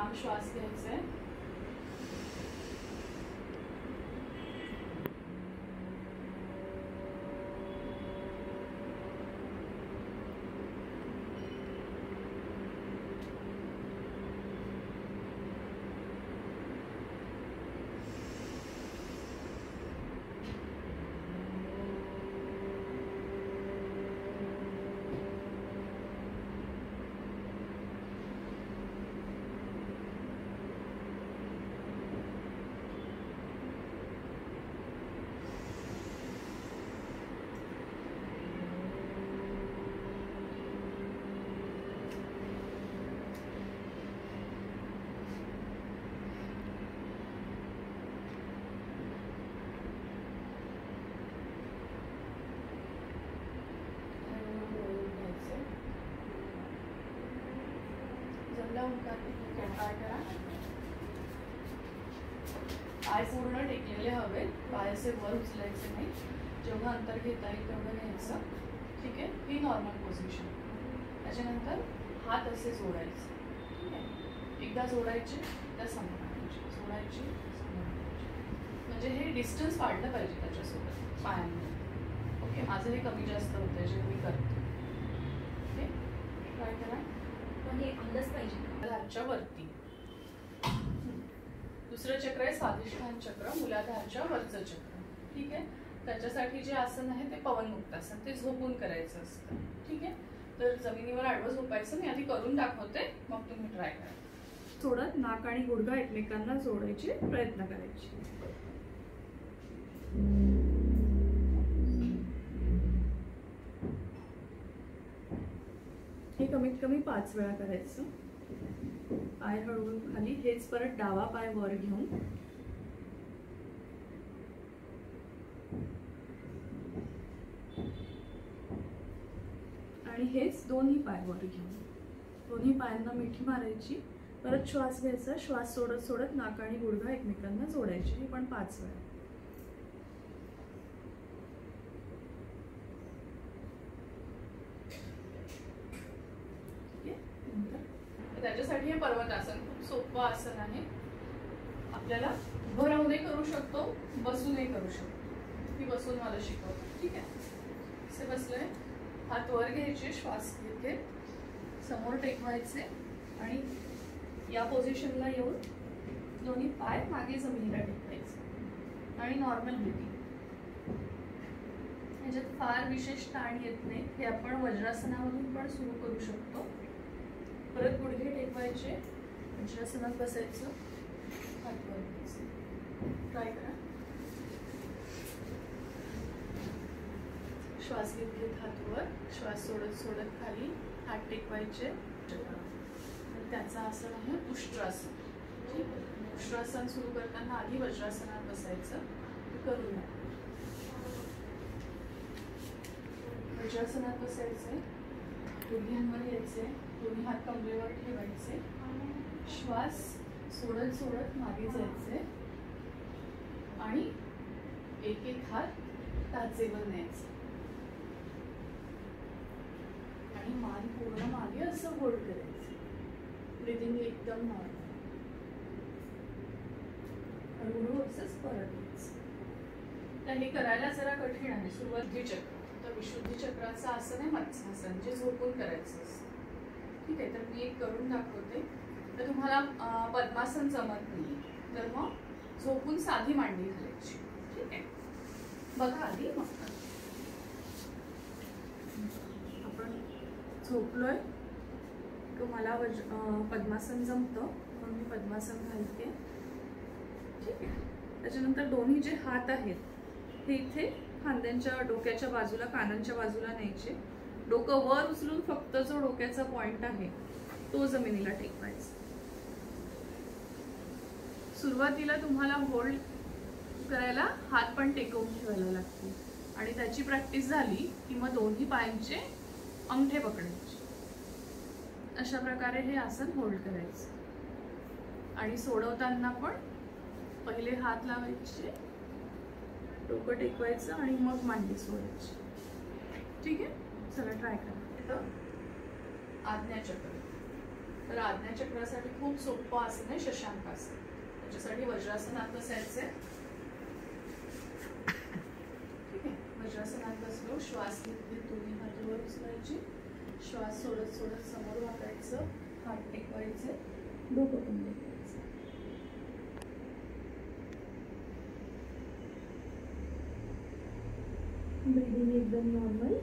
लांब श्वास घ्यायचा आहे. ट्राय करा. पाय पूर्ण टेकलेले हवे, पाय असे वर उचलायचे नाही. जेवढं अंतर घेता येईल तेवढं घ्यायचं. ठीक आहे, ही नॉर्मल पोझिशन. त्याच्यानंतर हात असे जोडायचे. ठीक आहे, एकदा जोडायचे त्या सांभाळायचे, जोडायचे सांभाळायचे. म्हणजे हे डिस्टन्स वाढलं पाहिजे त्याच्यासोबत पायांमध्ये. ओके, माझं हे कमी जास्त होतं जे मी करते. ओके, ट्राय करा. पण हे अंदाज पाहिजे मूलाधारच्या वरती. दुसरं चक्र आहे स्वाधिष्ठान चक्र, मूलाधारच्या वरचं चक्र. ठीक आहे, त्याच्यासाठी जे आसन आहे ते पवनमुक्तासन, ते झोपून करायचं असतं. ठीक आहे, तर जमिनीवर आडवं झोपायचं. मी आधी करून दाखवते, मग तुम्ही ट्राय करा. थोडं नाक आणि गुडघा एकमेकांना जोडायचे प्रयत्न करायचे. हे कमीत कमी 5 वेळा करायचं. पाय हळवून खाली, हेच परत डावा पाय वर घेऊन आणि हेच दोन्ही पाय वर घेऊन दोन्ही पायांना मिठी मारायची. परत श्वास घ्यायचा, श्वास सोडत सोडत नाक आणि गुडघा एकमेकांना जोडायचे. हे पण 5 वेळा. त्याच्यासाठी हे पर्वतासन खूप सोपं आसन आहे. आपल्याला उभं राहूनही करू शकतो, बसूनही करू शकतो. मी बसून मला शिकवतो. ठीक आहे, असे बसलोय, हात वर घ्यायचे, श्वास घेते, समोर टेकवायचे आणि या पोझिशनला येऊन दोन्ही पाय मागे जमिनीला टेकवायचे आणि नॉर्मल ब्रीथिंग. ह्याच्यात फार विशेष ताण येत नाही. हे आपण वज्रासनामधून पण सुरू करू शकतो. परत गुडघे टेकवायचे, वज्रासनात बसायचं, हात वर घ्यायचे. ट्राय करा. श्वास घेत घेत हात वर, श्वास सोडत सोडत खाली, हात टेकवायचे. त्याचा आसन आहे उष्ट्रासन. ठीक आहे, उष्ट्रासन सुरू करताना आधी वज्रासनात बसायचं. करून घ्या. वज्रासनात बसायचंय, गुडघ्यांवर यायचे, दोन्ही हात कमरेवर ठेवायचे, श्वास सोडत सोडत मागे जायचे आणि एक एक हात टाचेवर न्यायचे आणि मान पूर्ण मागे असं होल्ड करायचं. ब्रीदिंग एकदम नॉर्मल. हळूहळू असंच परत यायचं. तर हे करायला जरा कठीण आहे. सुरुवाती चक्र, तर विशुद्धी चक्राचं आसन आहे मत्स्यासन, जे झोपून करायचं असतं. ठीक आहे, तर मी एक करून दाखवते. तर तुम्हाला पद्मासन जमत नाही तर मग झोपून साधी मांडी घालायची. ठीक आहे, बघा आधी. मग आपण झोपलोय, तुम्हाला पद्मासन जमतं म्हणून मी पद्मासन घालते. ठीक आहे, त्याच्यानंतर दोन्ही जे हात आहेत हे इथे खांद्यांच्या डोक्याच्या बाजूला, कानांच्या बाजूला न्यायचे. डोकं वर उचलून फक्त जो डोक्याचा पॉइंट आहे तो जमिनीला टेकवायचा. सुरुवातीला तुम्हाला होल्ड करायला हात पण टेकवून ठेवायला लागतील आणि त्याची प्रॅक्टिस झाली की मग दोन्ही पायांचे अंगठे पकडायचे. अशा प्रकारे हे आसन होल्ड करायचं आणि सोडवताना पण पहिले हात लावायचे, डोकं टेकवायचं आणि मग मांडी सोडायची. ठीक आहे, चला ट्राय करा. आज्ञाचक्र. तर आज्ञाचक्रासाठी खूप सोपं आसन आहे शशांकासन. त्याच्यासाठी वज्रासनात बसायचंय. ठीक आहे, वज्रासनात बसलो, श्वास घेत दोन्ही हात वर उचलायची, श्वास सोडत सोडत समोर वाकायचं, हात टेकवायचे, डोकं पण टेकवायचं. ब्रीदिंग एकदम नॉर्मल.